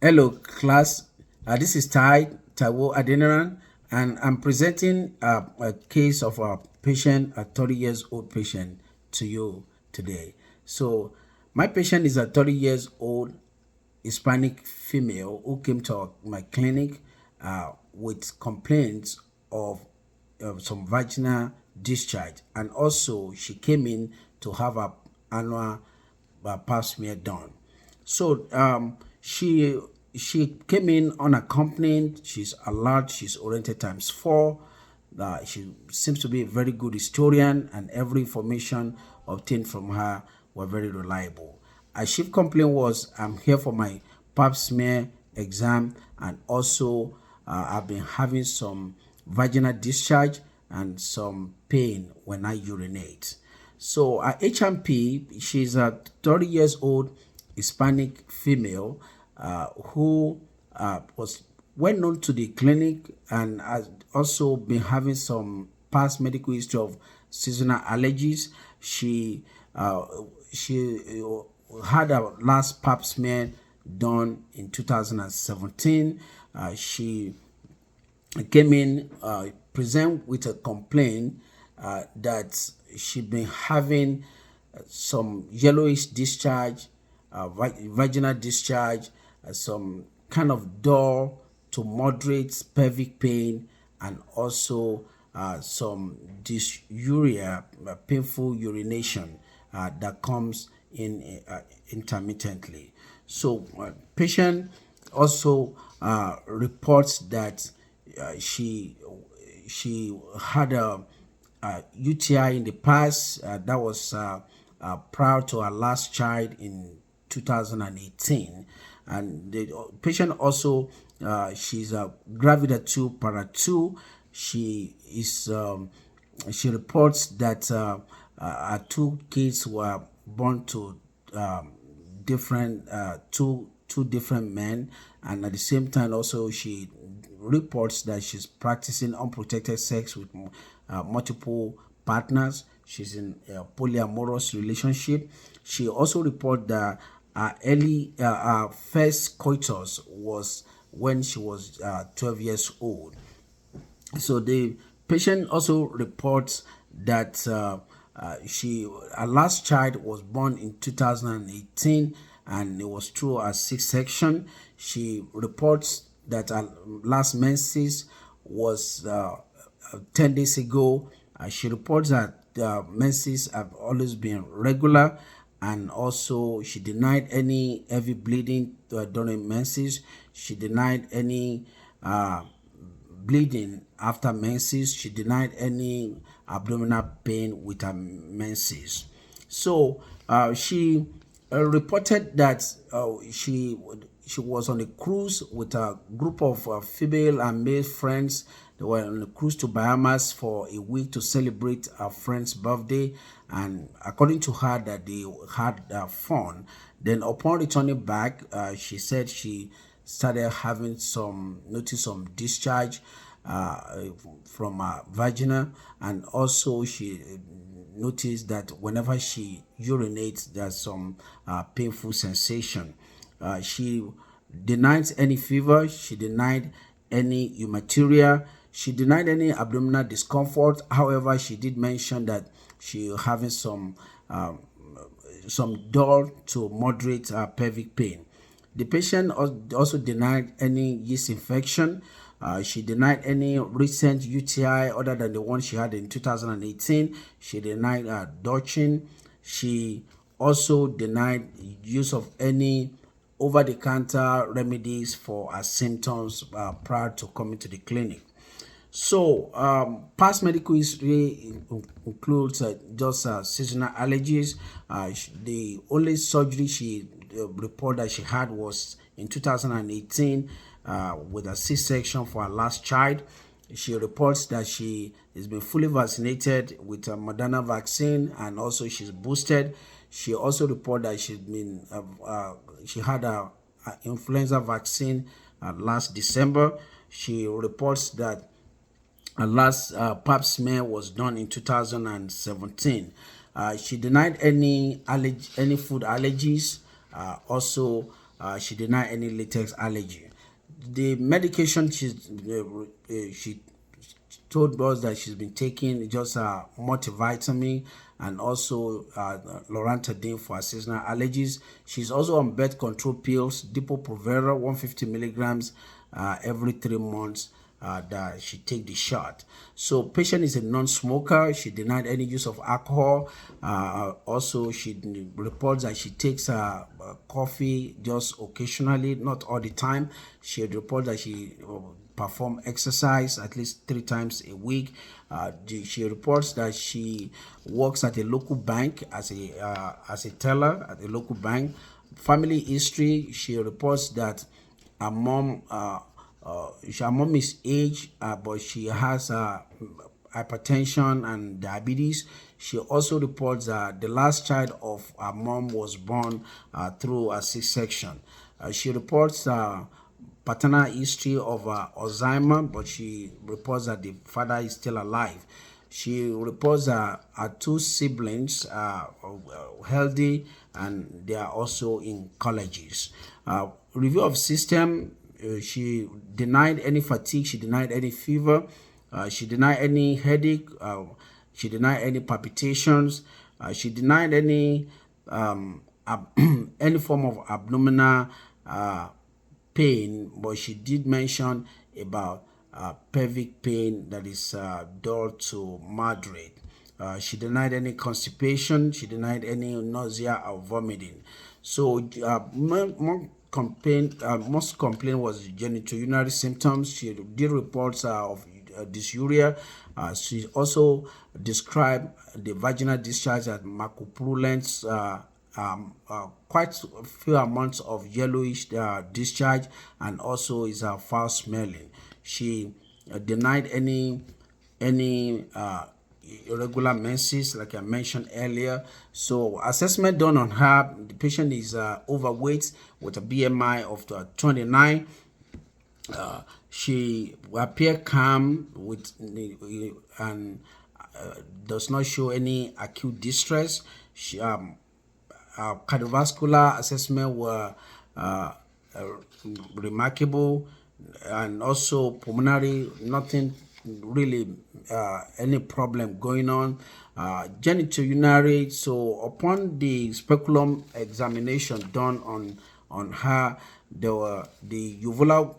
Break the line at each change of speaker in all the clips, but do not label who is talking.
Hello, class. This is Taiwo Adeniran, and I'm presenting a case of a patient, a 30 years old patient, to you today. So, my patient is a 30 years old Hispanic female who came to my clinic with complaints of some vaginal discharge, and also she came in to have a annual pap smear done. So she came in unaccompanied. She's alert. She's oriented times four. She seems to be a very good historian, and every information obtained from her were very reliable. Her chief complaint was, "I'm here for my pap smear exam, and also I've been having some vaginal discharge and some pain when I urinate." So HMP, she's a 30 years old Hispanic female who was well known to the clinic and has also been having some past medical history of seasonal allergies. She had a last pap smear done in 2017. She came in present with a complaint that she'd been having some yellowish discharge, vaginal discharge, some kind of dull to moderate pelvic pain, and also some dysuria, painful urination that comes in intermittently. So, patient also reports that she had a UTI in the past that was prior to her last child in 2018, and the patient also she's a gravida 2 para 2. She reports that her two kids were born to different two different men, and at the same time also she reports that she's practicing unprotected sex with multiple partners. She's in a polyamorous relationship. She also reports that her first coitus was when she was 12 years old. So the patient also reports that her last child was born in 2018, and it was through a C-section. She reports that her last menses was 10 days ago. She reports that menses have always been regular, and also she denied any heavy bleeding during menses. She denied any bleeding after menses. She denied any abdominal pain with her menses. So she reported that she was on a cruise with a group of female and male friends. They were on a cruise to Bahamas for a week to celebrate her friend's birthday, and according to her, that they had fun. Then upon returning back, she said she started having some discharge from her vagina, and also she noticed that whenever she urinates, there's some painful sensation. She denied any fever. She denied any hematuria. She denied any abdominal discomfort. However, she did mention that she was having some dull to moderate pelvic pain. The patient also denied any yeast infection. She denied any recent UTI other than the one she had in 2018. She denied Dutching. She also denied use of any over-the-counter remedies for her symptoms prior to coming to the clinic. So, past medical history includes just seasonal allergies. The only surgery she reported that she had was in 2018 with a C-section for her last child. She reports that she has been fully vaccinated with a Moderna vaccine, and also she's boosted. She also reported that she had a influenza vaccine last December. She reports that her last pap smear was done in 2017. She denied any food allergies. Also, she denied any latex allergy. The medication she told us that she's been taking just multivitamin and also loratadine for her seasonal allergies. She's also on birth control pills, Depo-Provera 150 milligrams every 3 months. That she take the shot. So patient is a non-smoker. She denied any use of alcohol. Also, she reports that she takes coffee just occasionally, not all the time. She reports that she perform exercise at least 3 times a week. She reports that she works at a local bank as a teller at a local bank. Family history: she reports that her mom her mom is aged, but she has hypertension and diabetes. She also reports that the last child of her mom was born through a C-section. She reports paternal history of Alzheimer, but she reports that the father is still alive. She reports that her 2 siblings are healthy and they are also in colleges. Review of system: she denied any fatigue, she denied any fever, she denied any headache, she denied any palpitations, she denied any any form of abdominal pain, but she did mention about pelvic pain that is dull to moderate. She denied any constipation. She denied any nausea or vomiting. So most complaint was genitourinary symptoms. She did reports of dysuria. She also described the vaginal discharge as macropurulence, quite a few amounts of yellowish discharge, and also is foul smelling. She denied any irregular menses, like I mentioned earlier. So assessment done on her: the patient is overweight with a BMI of 29. She appear calm with and does not show any acute distress. She cardiovascular assessment were remarkable, and also pulmonary, nothing really any problem going on. Genitourinary: so upon the speculum examination done on her, the uvula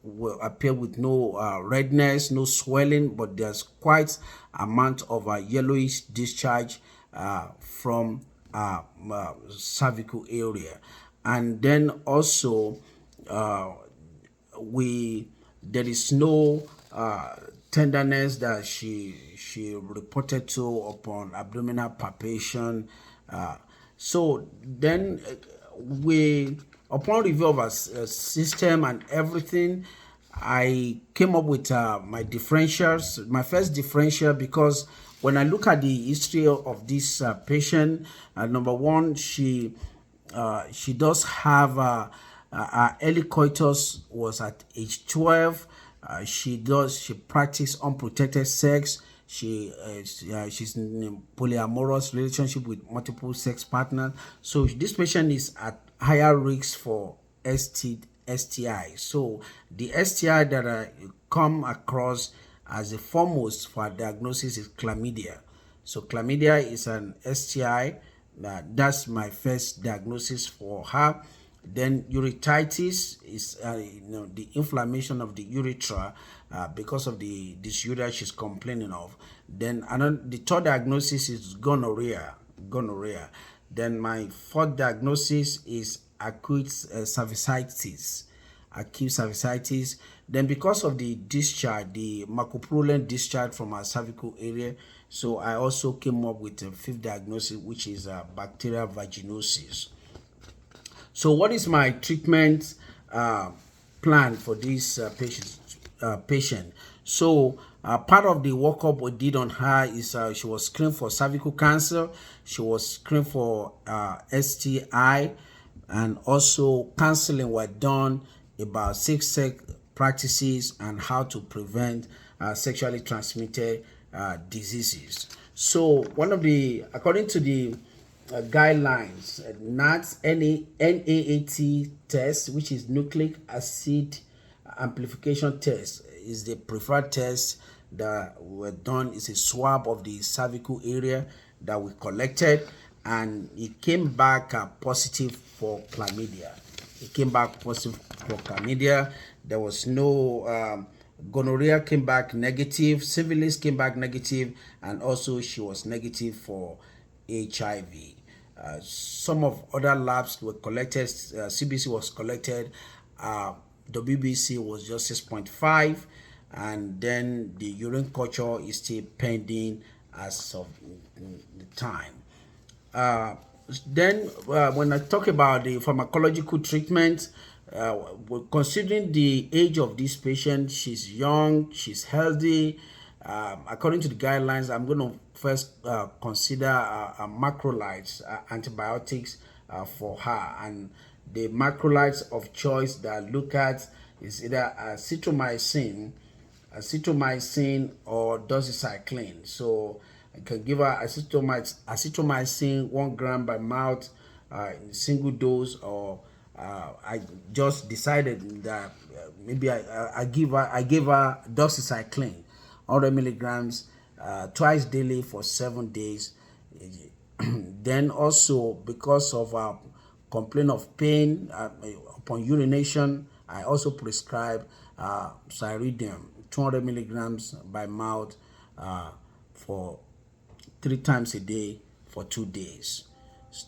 will appear with no redness, no swelling, but there's quite amount of yellowish discharge from cervical area. And then also there is no tenderness that she reported to upon abdominal palpation. So then upon review of our system and everything, I came up with my differentials. My first differential, because when I look at the history of this patient, number one, she does have her early coitus was at age 12. She practice unprotected sex. She's in a polyamorous relationship with multiple sex partners. So this patient is at higher risk for STI. So the STI that I come across as the foremost for diagnosis is chlamydia. So chlamydia is an STI. That's my first diagnosis for her. Then urethritis is the inflammation of the urethra because of the dysuria she's complaining of. Then the third diagnosis is gonorrhea. Then my fourth diagnosis is acute cervicitis. Then because of the discharge, the macropurulent discharge from our cervical area, so I also came up with a fifth diagnosis, which is bacterial vaginosis. So what is my treatment plan for this patient? So part of the workup we did on her is she was screened for cervical cancer, she was screened for STI, and also counseling were done about sex practices and how to prevent sexually transmitted diseases. So according to the guidelines. NAT, NAAT test, which is nucleic acid amplification test, is the preferred test that were done. It's a swab of the cervical area that we collected, and it came back positive for chlamydia. It came back positive for chlamydia. There was no gonorrhea came back negative, syphilis came back negative, and also she was negative for HIV. Some of other labs were collected. CBC was collected. WBC was just 6.5, and then the urine culture is still pending as of the time. Then when I talk about the pharmacological treatment, considering the age of this patient, she's young, she's healthy. According to the guidelines, I'm going to first consider macrolides, antibiotics for her. And the macrolides of choice that I look at is either azithromycin or doxycycline. So I can give her azithromycin 1 gram by mouth in single dose, or I just decided that maybe I gave her doxycycline 100 milligrams twice daily for 7 days. Then also, because of complaint of pain upon urination, I also prescribe Ceridium 200 milligrams by mouth for 3 times a day for 2 days.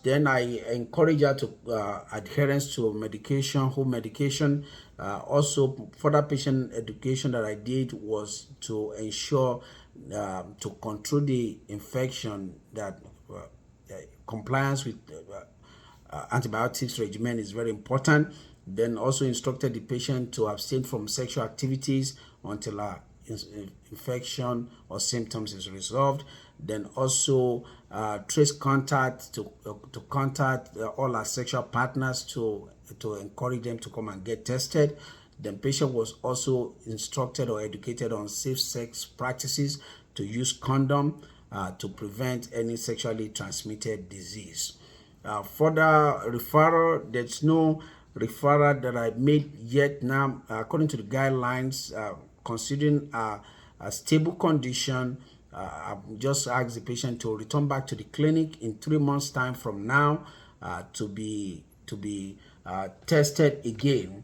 Then I encourage her to adherence to medication, home medication. Also, further patient education that I did was to ensure to control the infection, that compliance with antibiotics regimen is very important. Then also instructed the patient to abstain from sexual activities until infection or symptoms is resolved. Then also trace contact to contact all our sexual partners to encourage them to come and get tested. The patient was also instructed or educated on safe sex practices, to use condom to prevent any sexually transmitted disease. Further referral, there's no referral that I made yet now. According to the guidelines, considering a stable condition, I just asked the patient to return back to the clinic in 3 months' time from now to be tested again,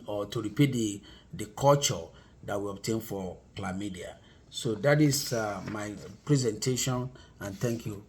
or to repeat the culture that we obtained for chlamydia. So that is my presentation, and thank you.